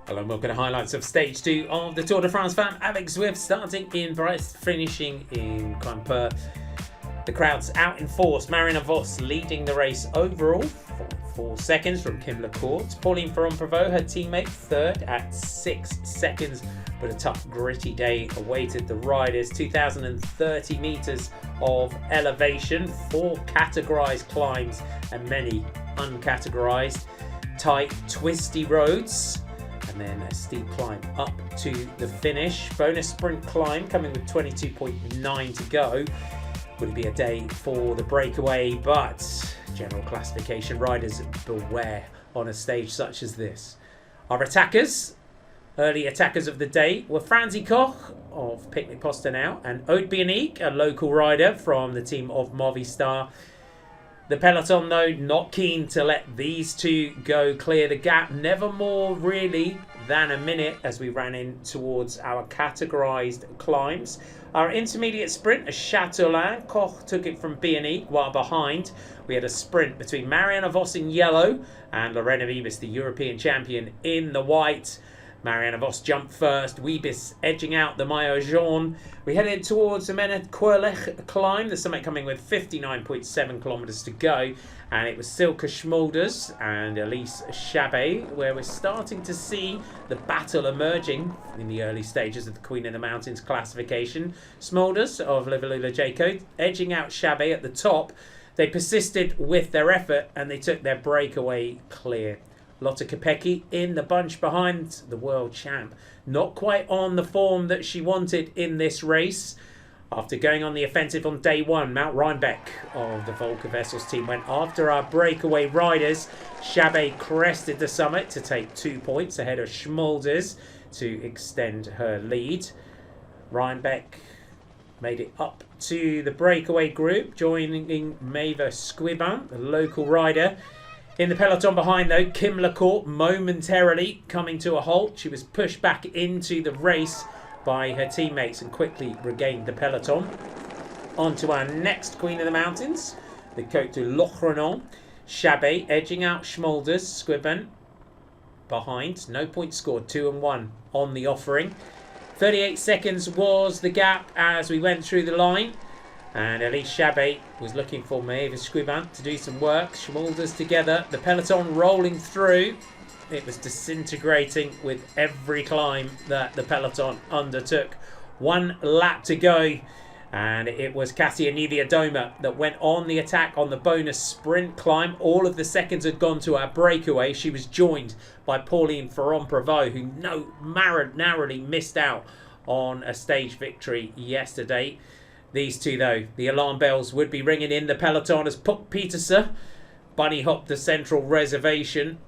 Hello and welcome to highlights of stage 2 of the Tour de France Femme avec Zwift, starting in Brest, finishing in QUIMPER. The crowd's out in force. Marianne Vos leading the race overall, 4 seconds from Kim Lecourt. Pauline Ferrand-Prévot, her teammate, third at 6 seconds. But a tough, gritty day awaited the riders. 2,030 metres of elevation, 4 categorised climbs and many uncategorised. Tight, twisty roads. And then a steep climb up to the finish. Bonus sprint climb coming with 22.9 to go. Would it be a day for the breakaway? But general classification riders, beware on a stage such as this. Our attackers, early attackers of the day, were Franzi Koch of Picnic Postenau and Aude Bionic, a local rider from the team of Movistar. The peloton, though, not keen to let these two go clear the gap. Never more, really, than a minute as we ran in towards our categorised climbs. Our intermediate sprint, a Châteaulin. Koch took it from Bionic, while behind we had a sprint between Marianne Vos in yellow and Lorena Wiebes, the European champion, in the white. Marianne Vos jumped first, Wiebes edging out the maillot jaune. We headed towards the Menet Querlech climb, the summit coming with 59.7 kilometres to go. And it was Silke Schmulders and Elise Chabet, where we're starting to see the battle emerging in the early stages of the Queen of the Mountains classification. Schmulders of Liverpool edging out Chabet at the top. They persisted with their effort and they took their breakaway clear. Lotte Kopecky in the bunch behind the world champ. Not quite on the form that she wanted in this race. After going on the offensive on day one, Mount Reinbeck of the Volker Wessels team went after our breakaway riders. Chabet crested the summit to take 2 points ahead of Schmulders to extend her lead. Reinbeck made it up to the breakaway group, joining Maeva Squibin, the local rider. In the peloton behind, though, Kim Lecourt momentarily coming to a halt. She was pushed back into the race by her teammates and quickly regained the peloton. On to our next Queen of the Mountains, the Côte de Locronan. Chabet edging out Schmulders, Squibin behind. No points scored, 2 and 1 on the offering. 38 seconds was the gap as we went through the line. And Elise Chabet was looking for Maeva Squibin to do some work. Schmulders together, the peloton rolling through. It was disintegrating with every climb that the peloton undertook. 1 lap to go. And it was Kasia Niewiadoma that went on the attack on the bonus sprint climb. All of the seconds had gone to our breakaway. She was joined by Pauline Ferrand-Prévot, who narrowly missed out on a stage victory yesterday. These two, though, the alarm bells would be ringing in the peloton as Puk Pieterse bunny hopped the central reservation.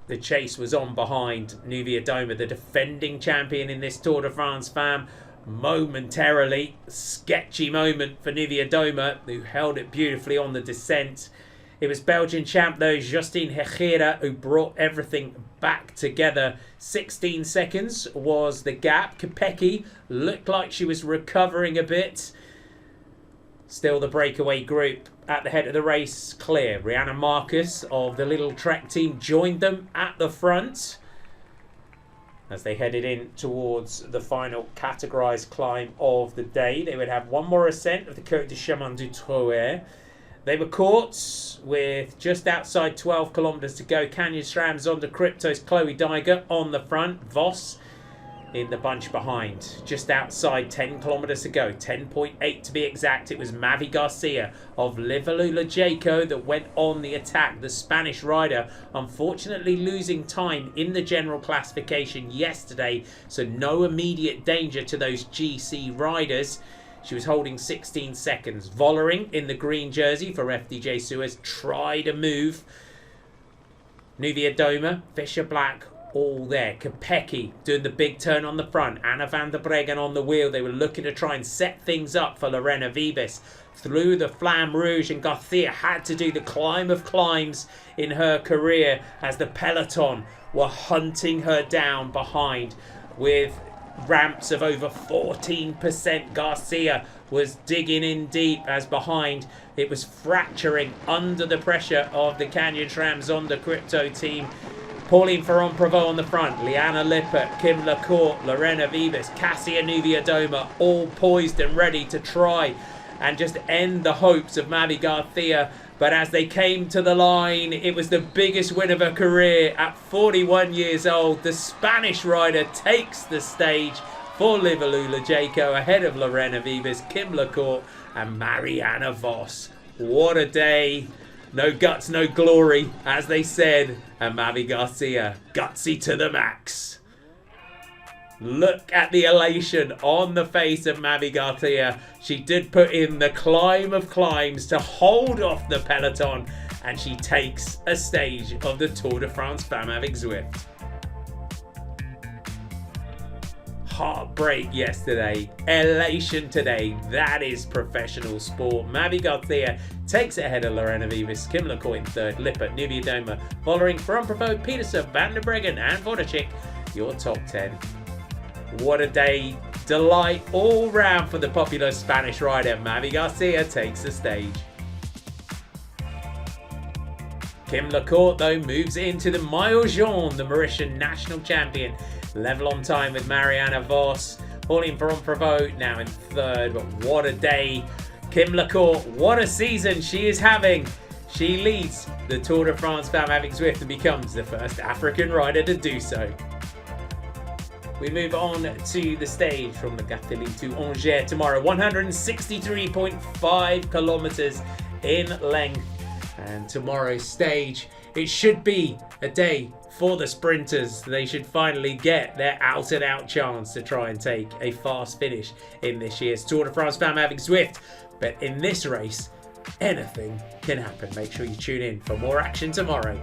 The chase was on behind Niewiadoma, the defending champion in this Tour de France Femme. Momentarily, sketchy moment for Niewiadoma, who held it beautifully on the descent. It was Belgian champ, though, Justine Hechera, who brought everything back together. 16 seconds was the gap. Kopecky looked like she was recovering a bit. Still the breakaway group at the head of the race clear. Rihanna Marcus of the Little Trek team joined them at the front as they headed in towards the final categorised climb of the day. They would have one more ascent of the Côte de Chemin du Trouer. They were caught with just outside 12 kilometres to go. Canyon SRAM Zonda Crypto's Chloe Daiger on the front. Vos in the bunch behind. Just outside 10 kilometres to go. 10.8 to be exact. It was Mavi Garcia of Liverpool that went on the attack. The Spanish rider unfortunately losing time in the general classification yesterday. So no immediate danger to those GC riders. She was holding 16 seconds. Vollering in the green jersey for FDJ Suez tried a move. Niewiadoma, Fisher Black, all there. Kopecky doing the big turn on the front. Anna van der Breggen on the wheel. They were looking to try and set things up for Lorena Wiebes. Through the Flamme Rouge, and Garcia had to do the climb of climbs in her career as the peloton were hunting her down behind with ramps of over 14%. Garcia was digging in deep as behind it was fracturing under the pressure of the Canyon SRAM Zonda Crypto team. Pauline Ferrand-Prévot on the front, Liana Lippert, Kim Lacourt, Lorena Vivas, Cassia Nuviadoma, all poised and ready to try and just end the hopes of Mavi Garcia. But as they came to the line, it was the biggest win of her career at 41 years old. The Spanish rider takes the stage for Liverlula Jaco ahead of Lorena Vivas, Kim Lacourt and Marianne Vos. What a day. No guts, no glory, as they said. And Mavi Garcia, gutsy to the max. Look at the elation on the face of Mavi Garcia. She did put in the climb of climbs to hold off the peloton, and she takes a stage of the Tour de France Femmes avec Zwift. Heartbreak yesterday, elation today. That is professional sport. Mavi Garcia takes it ahead of Lorena Vivas, Kim Lacourt in third, Lippert, Nuviadoma, following Ferrand-Prévot, Peterson, Van der Breggen and Vodacek, your top 10. What a day. Delight all round for the popular Spanish rider. Mavi Garcia takes the stage. Kim Lacourt, though, moves into the Maillot Jaune, the Mauritian national champion. Level on time with Marianne Vos. Pauline Ferrand-Prévot now in third. But what a day. Kim Lacourt, what a season she is having. She leads the Tour de France Femmes avec Zwift and becomes the first African rider to do so. We move on to the stage from the Gâtelet to Angers tomorrow. 163.5 kilometers in length. And tomorrow's stage, it should be a day for the sprinters. They should finally get their out-and-out chance to try and take a fast finish in this year's Tour de France Femmes avec Zwift. But in this race, anything can happen. Make sure you tune in for more action tomorrow.